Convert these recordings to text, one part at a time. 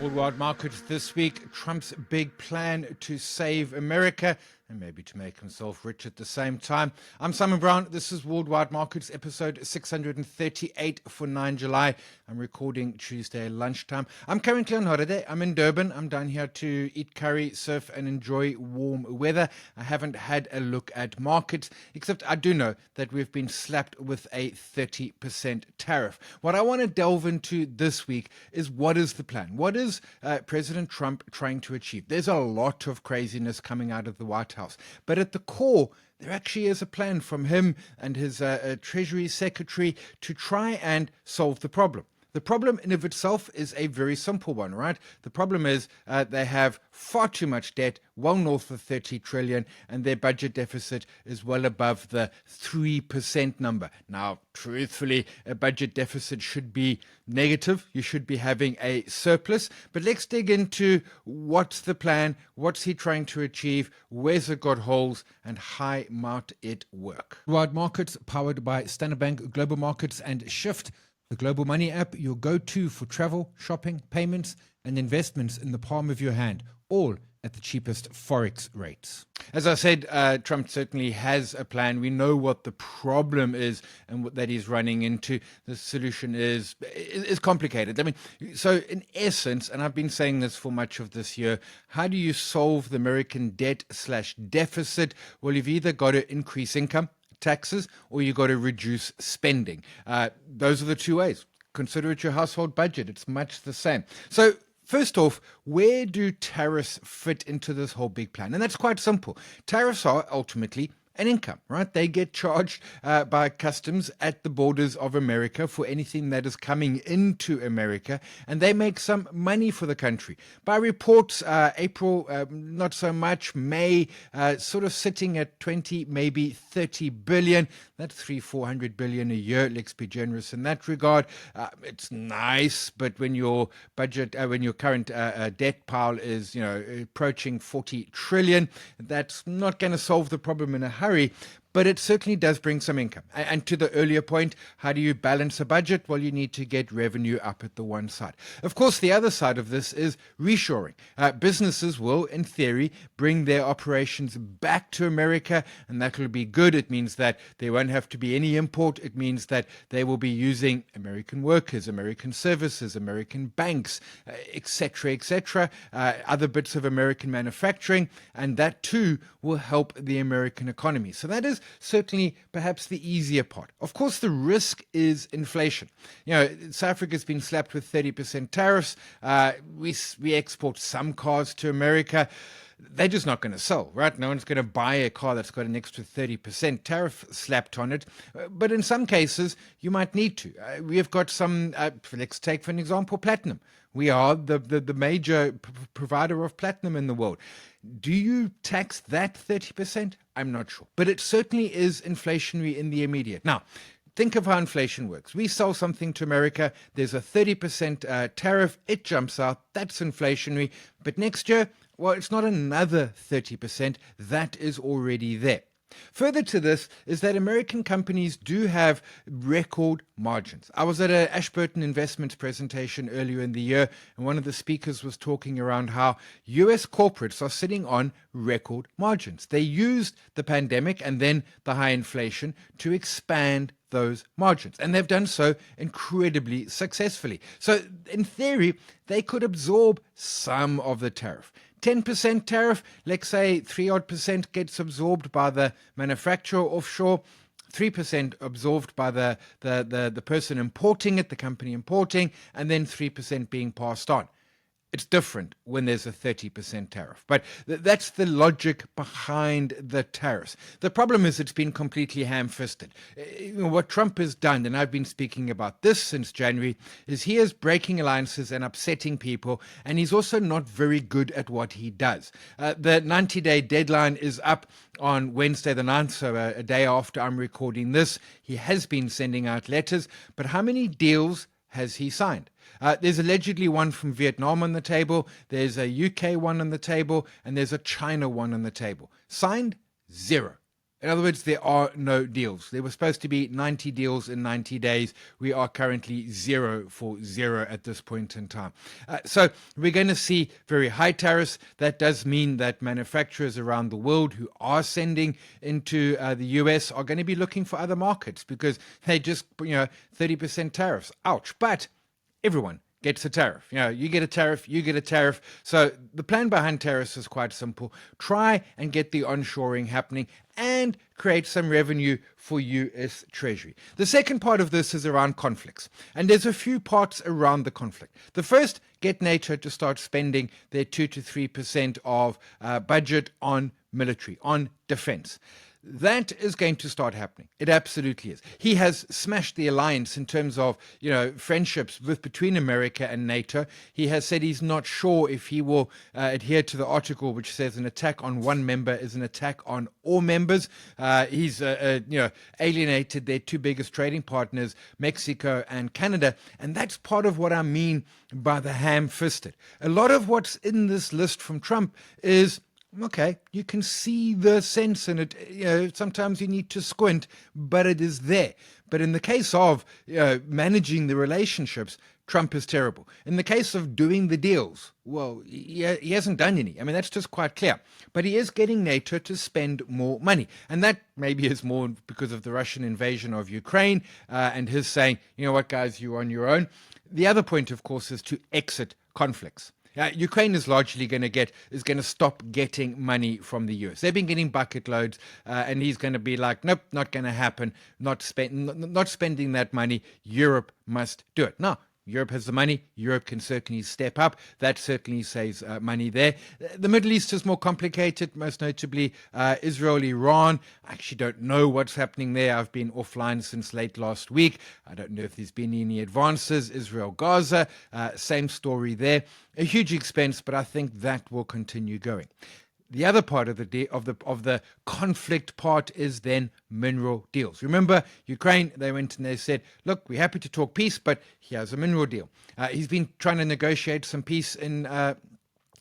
Worldwide markets this week, Trump's big plan to save America and maybe to make himself rich at the same time. I'm Simon Brown. This is Worldwide Markets, episode 638 for 9 July. I'm recording Tuesday lunchtime. I'm currently on holiday. I'm in Durban. I'm down here to eat curry, surf, and enjoy warm weather. I haven't had a look at markets, except I do know that we've been slapped with a 30% tariff. What I want to delve into this week is what is the plan? What is President Trump trying to achieve? There's a lot of craziness coming out of the White House, but at the core, there actually is a plan from him and his Treasury Secretary to try and solve the problem. The problem in of itself is a very simple one, right? The problem is they have far too much debt, well north of 30 trillion, and their budget deficit is well above the 3% number. Now, truthfully, a budget deficit should be negative. You should be having a surplus. But let's dig into what's the plan, what's he trying to achieve, where's it got holes, and how might it work? Worldwide Markets, powered by Standard Bank Global Markets and Shift, the global money app, your go-to for travel, shopping, payments, and investments in the palm of your hand, all at the cheapest forex rates. As I said, Trump certainly has a plan. We know what the problem is and what that he's running into. The solution is complicated. I mean, so in essence, and I've been saying this for much of this year, how do you solve the American debt/deficit? Well, you've either got to increase income, taxes, or you got to reduce spending. Those are the two ways. Consider it your household budget. It's much the same. So first off, where do tariffs fit into this whole big plan? And that's quite simple. Tariffs are ultimately an income, right? They get charged by customs at the borders of America for anything that is coming into America, and they make some money for the country. By reports, April, not so much, May, sort of sitting at 20, maybe 30 billion. That's 300-400 billion a year. Let's be generous in that regard. It's nice, but when your budget, when your current debt pile is, approaching 40 trillion, that's not going to solve the problem in a hurry, but it certainly does bring some income. And to the earlier point, how do you balance a budget? Well, you need to get revenue up at the one side. Of course, the other side of this is reshoring. Businesses will, in theory, bring their operations back to America, and that will be good. It means that there won't have to be any import. It means that they will be using American workers, American services, American banks, etc., other bits of American manufacturing, and that too will help the American economy. So that is certainly perhaps the easier part. Of course, the risk is inflation. South Africa's been slapped with 30% tariffs. We export some cars to America. They're just not going to sell, right? No one's going to buy a car that's got an extra 30% tariff slapped on it. But in some cases, you might need to. We have got some, let's take for an example, platinum. We are the major provider of platinum in the world. Do you tax that 30%? I'm not sure. But it certainly is inflationary in the immediate. Now, think of how inflation works. We sell something to America. There's a 30% tariff. It jumps out. That's inflationary. But next year, well, it's not another 30%. That is already there. Further to this is that American companies do have record margins. I was at an Ashburton Investments presentation earlier in the year, and one of the speakers was talking around how US corporates are sitting on record margins. They used the pandemic and then the high inflation to expand those margins, and they've done so incredibly successfully. So in theory, they could absorb some of the tariff. 10% tariff, let's say 3% gets absorbed by the manufacturer offshore, 3% absorbed by the person importing it, the company importing, and then 3% being passed on. It's different when there's a 30% tariff. But that's the logic behind the tariffs. The problem is it's been completely ham-fisted. What Trump has done, and I've been speaking about this since January, is he is breaking alliances and upsetting people, and he's also not very good at what he does. The 90-day deadline is up on Wednesday the 9th, so a day after I'm recording this. He has been sending out letters, but how many deals has he signed? There's allegedly one from Vietnam on the table, there's a UK one on the table, and there's a China one on the table. Signed? Zero. In other words, there are no deals. There were supposed to be 90 deals in 90 days. We are currently 0 for 0 at this point in time. So we're going to see very high tariffs. That does mean that manufacturers around the world who are sending into the US are going to be looking for other markets because they just, 30% tariffs. Ouch. But everyone gets a tariff. You get a tariff, you get a tariff. So the plan behind tariffs is quite simple. Try and get the onshoring happening and create some revenue for US Treasury. The second part of this is around conflicts. And there's a few parts around the conflict. The first, get NATO to start spending their 2 to 3% of budget on military, on defense. That is going to start happening. It absolutely is. He has smashed the alliance in terms of, friendships between America and NATO. He has said he's not sure if he will adhere to the article which says an attack on one member is an attack on all members. He's, alienated their two biggest trading partners, Mexico and Canada. And that's part of what I mean by the ham-fisted. A lot of what's in this list from Trump is, okay, you can see the sense in it. Sometimes you need to squint, but it is there. But in the case of managing the relationships, Trump is terrible. In the case of doing the deals, well, he hasn't done any. I mean, that's just quite clear. But he is getting NATO to spend more money. And that maybe is more because of the Russian invasion of Ukraine and his saying, you know what, guys, you're on your own. The other point, of course, is to exit conflicts. Ukraine is largely going to stop getting money from the US. They've been getting bucket loads, and he's going to be like, nope, not going to happen. Not spending that money. Europe must do it. Now, Europe has the money. Europe can certainly step up. That certainly saves money there. The Middle East is more complicated, most notably Israel, Iran. I actually don't know what's happening there. I've been offline since late last week. I don't know if there's been any advances. Israel, Gaza, same story there. A huge expense, but I think that will continue going. The other part of the conflict part is then mineral deals. Remember, Ukraine, they went and they said, look, we're happy to talk peace, but here's a mineral deal. He's been trying to negotiate some peace in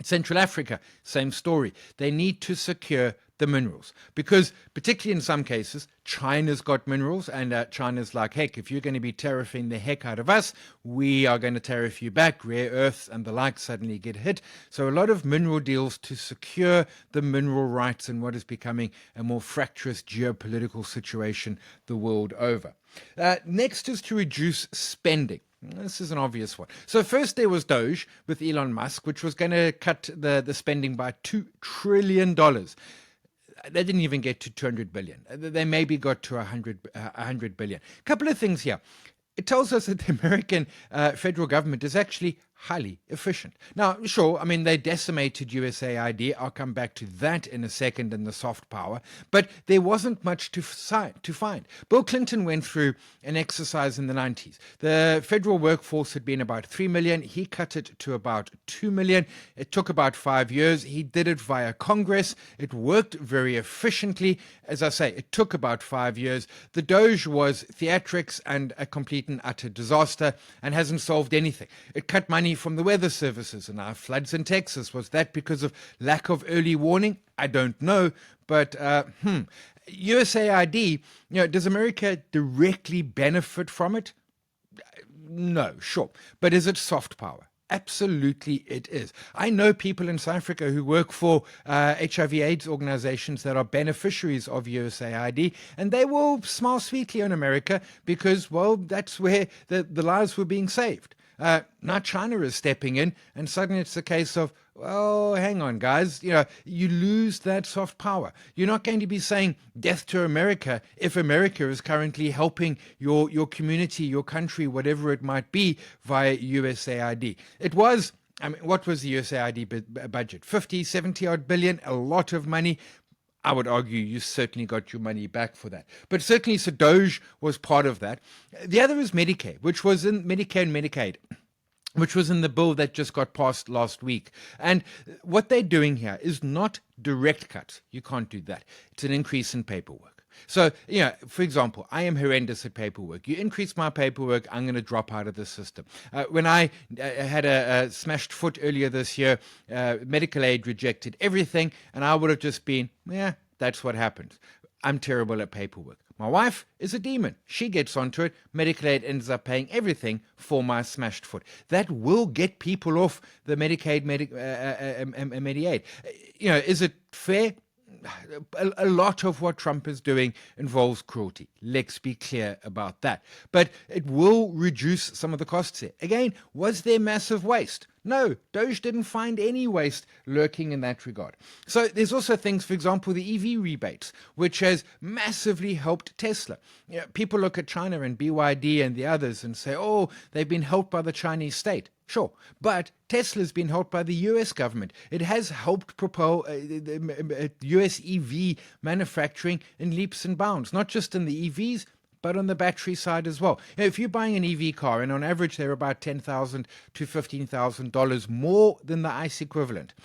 Central Africa. Same story. They need to secure the minerals because particularly in some cases, China's got minerals and China's like, heck, if you're going to be tariffing the heck out of us, we are going to tariff you back. Rare earths and the like suddenly get hit. So a lot of mineral deals to secure the mineral rights in what is becoming a more fractious geopolitical situation the world over. Next is to reduce spending. This is an obvious one. So first there was Doge with Elon Musk, which was going to cut the spending by $2 trillion. They didn't even get to 200 billion. They maybe got to 100 billion. A couple of things here. It tells us that the American federal government is actually highly efficient. Now, sure, I mean, they decimated USAID. I'll come back to that in a second in the soft power. But there wasn't much to find. Bill Clinton went through an exercise in the 90s. The federal workforce had been about 3 million. He cut it to about 2 million. It took about 5 years. He did it via Congress. It worked very efficiently. As I say, it took about 5 years. The Doge was theatrics and a complete and utter disaster and hasn't solved anything. It cut money from the weather services and our floods in Texas. Was that because of lack of early warning? I don't know. But USAID, does America directly benefit from it? No, sure. But is it soft power? Absolutely it is. I know people in South Africa who work for HIV/AIDS organizations that are beneficiaries of USAID, and they will smile sweetly on America because, well, that's where the lives were being saved. Now China is stepping in, and suddenly it's a case of, well, hang on, guys. You lose that soft power. You're not going to be saying death to America if America is currently helping your community, your country, whatever it might be, via USAID. It was, what was the USAID budget? 50, 70 odd billion, a lot of money. I would argue you certainly got your money back for that. But certainly, so Doge was part of that. The other is Medicare, which was in Medicare and Medicaid, which was in the bill that just got passed last week. And what they're doing here is not direct cuts. You can't do that. It's an increase in paperwork. So, for example, I am horrendous at paperwork. You increase my paperwork, I'm going to drop out of the system. When I had a smashed foot earlier this year, medical aid rejected everything, and I would have just been, that's what happens. I'm terrible at paperwork. My wife is a demon. She gets onto it. Medical aid ends up paying everything for my smashed foot. That will get people off the Medicaid, Medicaid. Is it fair? A lot of what Trump is doing involves cruelty. Let's be clear about that. But it will reduce some of the costs here. Again, was there massive waste? No, Doge didn't find any waste lurking in that regard. So there's also things, for example, the EV rebates, which has massively helped Tesla. People look at China and BYD and the others and say, oh, they've been helped by the Chinese state. Sure, but Tesla's been helped by the US government. It has helped propel US EV manufacturing in leaps and bounds, not just in the EVs, but on the battery side as well. If you're buying an EV car, and on average they're about $10,000 to $15,000 more than the ICE equivalent,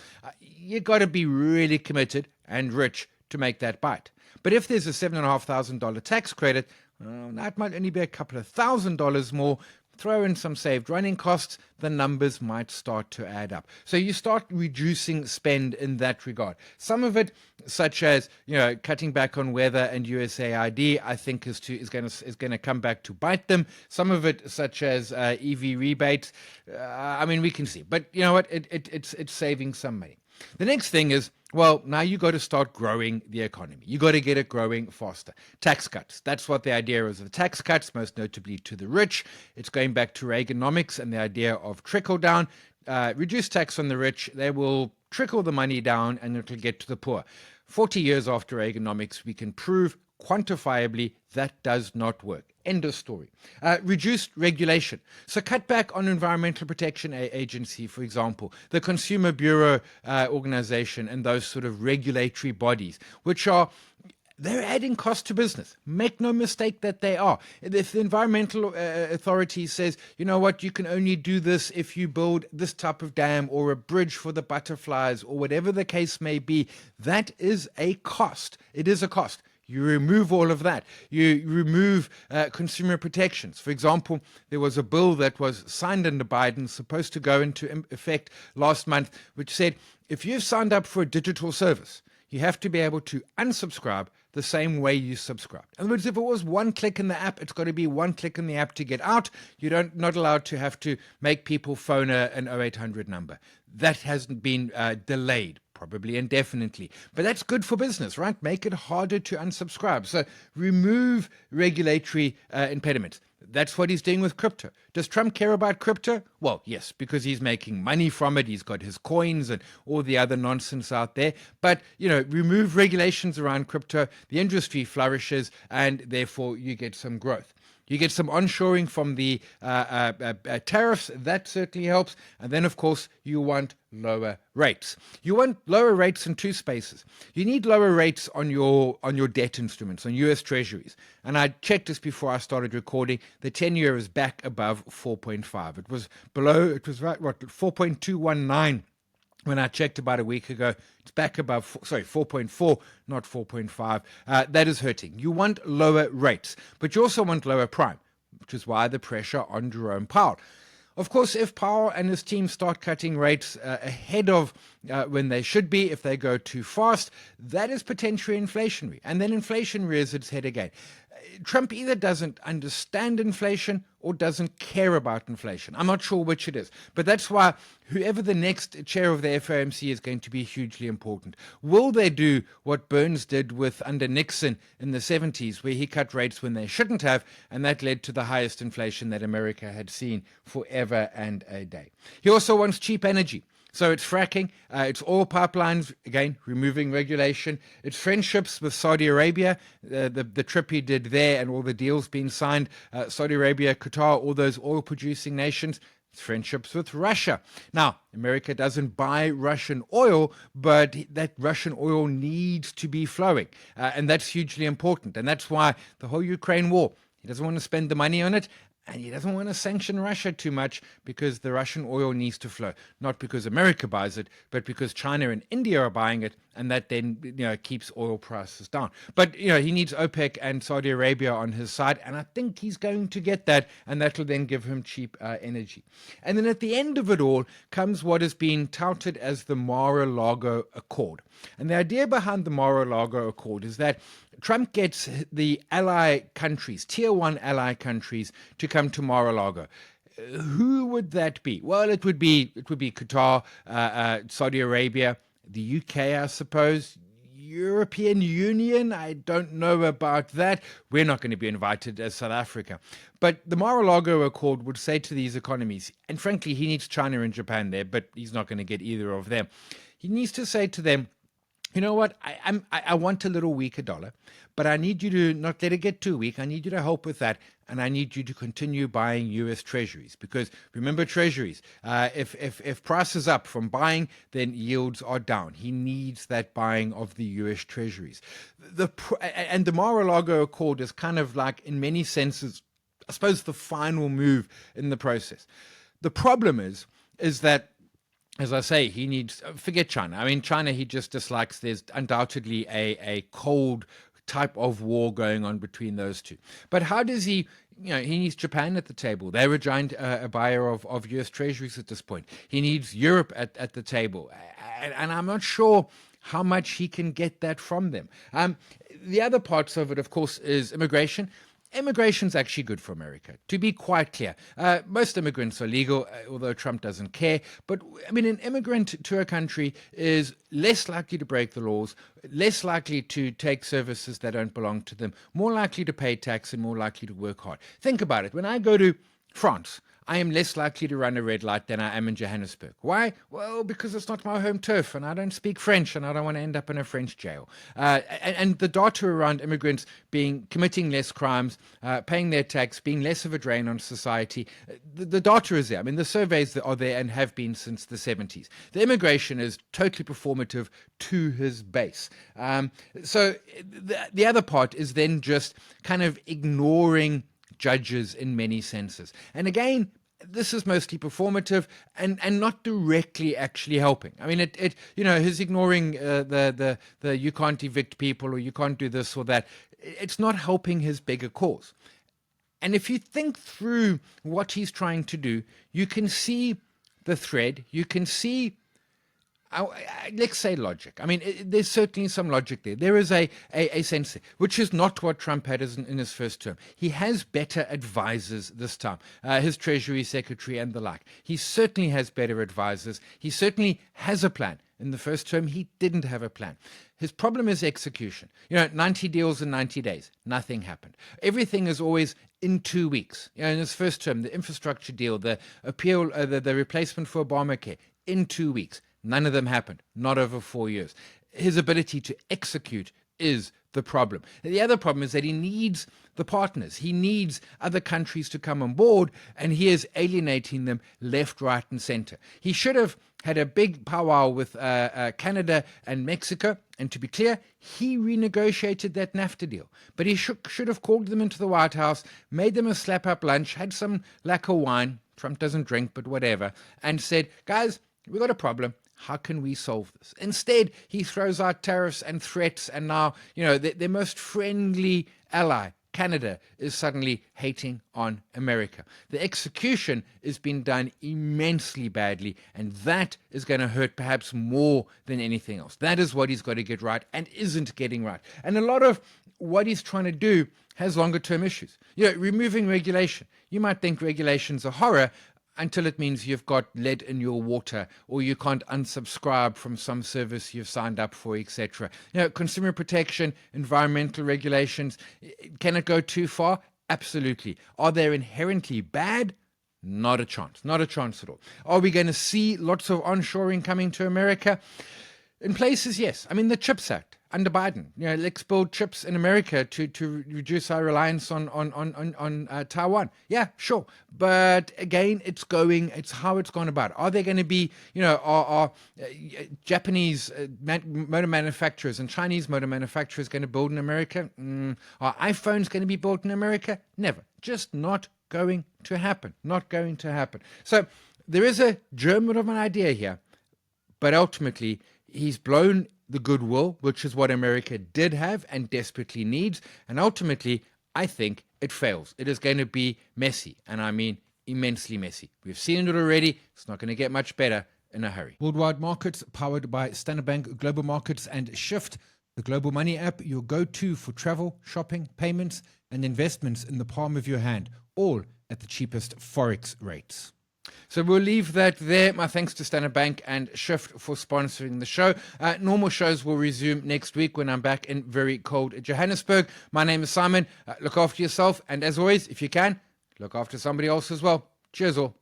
you got to be really committed and rich to make that bite. But if there's a $7,500 tax credit, that might only be a couple of $1,000s more. Throw in some saved running costs, the numbers might start to add up. So you start reducing spend in that regard. Some of it, such as cutting back on weather and USAID, I think is going to come back to bite them. Some of it, such as EV rebates, we can see. But you know what? It's saving some money. The next thing is, well, now you got to start growing the economy. You got to get it growing faster. Tax cuts. That's what the idea is of tax cuts, most notably to the rich. It's going back to Reaganomics and the idea of trickle down. Reduce tax on the rich. They will trickle the money down and it'll get to the poor. 40 years after Reaganomics, we can prove quantifiably that does not work. End of story. Reduced regulation. So cut back on Environmental Protection Agency, for example, the Consumer Bureau organization and those sort of regulatory bodies, which they're adding cost to business. Make no mistake that they are. If the environmental authority says, you know what, you can only do this if you build this type of dam or a bridge for the butterflies or whatever the case may be, that is a cost. It is a cost. You remove all of that. You remove consumer protections. For example, there was a bill that was signed under Biden, supposed to go into effect last month, which said if you've signed up for a digital service, you have to be able to unsubscribe the same way you subscribed. In other words, if it was one click in the app, it's got to be one click in the app to get out. You're not allowed to have to make people phone an 0800 number. That hasn't been delayed. Probably indefinitely. But that's good for business, right? Make it harder to unsubscribe. So remove regulatory impediments. That's what he's doing with crypto. Does Trump care about crypto? Well, yes, because he's making money from it. He's got his coins and all the other nonsense out there. But, remove regulations around crypto, the industry flourishes, and therefore you get some growth. You get some onshoring from the tariffs. That certainly helps. And then, of course, you want lower rates. You want lower rates in two spaces. You need lower rates on your debt instruments, on US Treasuries. And I checked this before I started recording. The 10-year is back above 4.5. It was below, it was right, 4.219. When I checked about a week ago, it's back above, 4.4, not 4.5. That is hurting. You want lower rates, but you also want lower prime, which is why the pressure on Jerome Powell. Of course, if Powell and his team start cutting rates ahead of when they should be, if they go too fast, that is potentially inflationary. And then inflation rears its head again. Trump either doesn't understand inflation or doesn't care about inflation. I'm not sure which it is. But that's why whoever the next chair of the FOMC is going to be hugely important. Will they do what Burns did under Nixon in the 70s, where he cut rates when they shouldn't have, and that led to the highest inflation that America had seen forever and a day? He also wants cheap energy. So it's fracking, it's oil pipelines, again, removing regulation. It's friendships with Saudi Arabia, the trip he did there and all the deals being signed, Saudi Arabia, Qatar, all those oil-producing nations. It's friendships with Russia. Now, America doesn't buy Russian oil, but that Russian oil needs to be flowing. And that's hugely important. And that's why the whole Ukraine war, he doesn't want to spend the money on it. And he doesn't want to sanction Russia too much because the Russian oil needs to flow. Not because America buys it, but because China and India are buying it, and that then keeps oil prices down. But he needs OPEC and Saudi Arabia on his side, and I think he's going to get that, and that will then give him cheap energy. And then at the end of it all comes what has been touted as the Mar-a-Lago Accord. And the idea behind the Mar-a-Lago Accord is that Trump gets the ally countries, tier one ally countries, to come to Mar-a-Lago. Who would that be? Well, it would be Qatar, Saudi Arabia, the UK, I suppose. European Union, I don't know about that. We're not going to be invited as South Africa. But the Mar-a-Lago Accord would say to these economies, and frankly, he needs China and Japan there, but he's not going to get either of them. He needs to say to them, you know what, I want a little weaker dollar, but I need you to not let it get too weak. I need you to help with that, and I need you to continue buying U.S. treasuries. Because remember treasuries, if price is up from buying, then yields are down. He needs that buying of the U.S. treasuries. And the Mar-a-Lago Accord is kind of like, in many senses, I suppose, the final move in the process. The problem is that, as I say, he needs, forget China. I mean, China, he just dislikes. There's undoubtedly a cold type of war going on between those two. But how does he, he needs Japan at the table. They're a giant buyer of US treasuries at this point. He needs Europe at the table. And I'm not sure how much he can get that from them. The other parts of it, of course, is immigration. Immigration's actually good for America, to be quite clear. Most immigrants are legal, although Trump doesn't care. But, I mean, an immigrant to a country is less likely to break the laws, less likely to take services that don't belong to them, more likely to pay tax, and more likely to work hard. Think about it. When I go to France, I am less likely to run a red light than I am in Johannesburg. Why? Well, because it's not my home turf, and I don't speak French, and I don't want to end up in a French jail. And the data around immigrants committing less crimes, paying their tax, being less of a drain on society, the data is there. I mean, the surveys are there and have been since the 70s. The immigration is totally performative to his base. So the other part is then just kind of ignoring judges in many senses. And again, this is mostly performative and not directly actually helping. I mean, his ignoring the you can't evict people or you can't do this or that, it's not helping his bigger cause. And if you think through what he's trying to do, you can see the thread, you can see, let's say, logic. I mean, there's certainly some logic there. There is a sense there, which is not what Trump had in his first term. He has better advisors this time, his Treasury Secretary and the like. He certainly has better advisors. He certainly has a plan. In the first term, he didn't have a plan. His problem is execution. 90 deals in 90 days. Nothing happened. Everything is always in 2 weeks. In his first term, the infrastructure deal, the appeal, the replacement for Obamacare, in 2 weeks. None of them happened, not over 4 years. His ability to execute is the problem. The other problem is that he needs the partners. He needs other countries to come on board, and he is alienating them left, right, and center. He should have had a big powwow with Canada and Mexico, and to be clear, he renegotiated that NAFTA deal. But he should have called them into the White House, made them a slap-up lunch, had some lacquer wine, Trump doesn't drink, but whatever, and said, guys, we got a problem. How can we solve this? Instead, he throws out tariffs and threats, and now, their most friendly ally, Canada, is suddenly hating on America. The execution is being done immensely badly, and that is going to hurt perhaps more than anything else. That is what he's got to get right and isn't getting right. And a lot of what he's trying to do has longer-term issues. Removing regulation. You might think regulation's a horror, until it means you've got lead in your water or you can't unsubscribe from some service you've signed up for, etc. Consumer protection, environmental regulations, can it go too far? Absolutely. Are they inherently bad? Not a chance. Not a chance at all. Are we going to see lots of onshoring coming to America? In places, yes. I mean, the CHIPS Act under Biden, let's build chips in America to reduce our reliance on Taiwan. Yeah, sure. But again, it's how it's gone about. Are there going to be, are Japanese motor manufacturers and Chinese motor manufacturers going to build in America? Are iPhones going to be built in America? Never. Just not going to happen. Not going to happen. So there is a germ of an idea here, but ultimately he's blown the goodwill, which is what America did have and desperately needs. And ultimately, I think it fails. It is going to be messy. And I mean immensely messy. We've seen it already. It's not going to get much better in a hurry. Worldwide markets powered by Standard Bank Global Markets and Shift. the global money app, your go-to for travel, shopping, payments, and investments in the palm of your hand, all at the cheapest forex rates. So we'll leave that there. My thanks to Standard Bank and Shift for sponsoring the show. Normal shows will resume next week when I'm back in very cold Johannesburg. My name is Simon. Look after yourself. And as always, if you can, look after somebody else as well. Cheers all.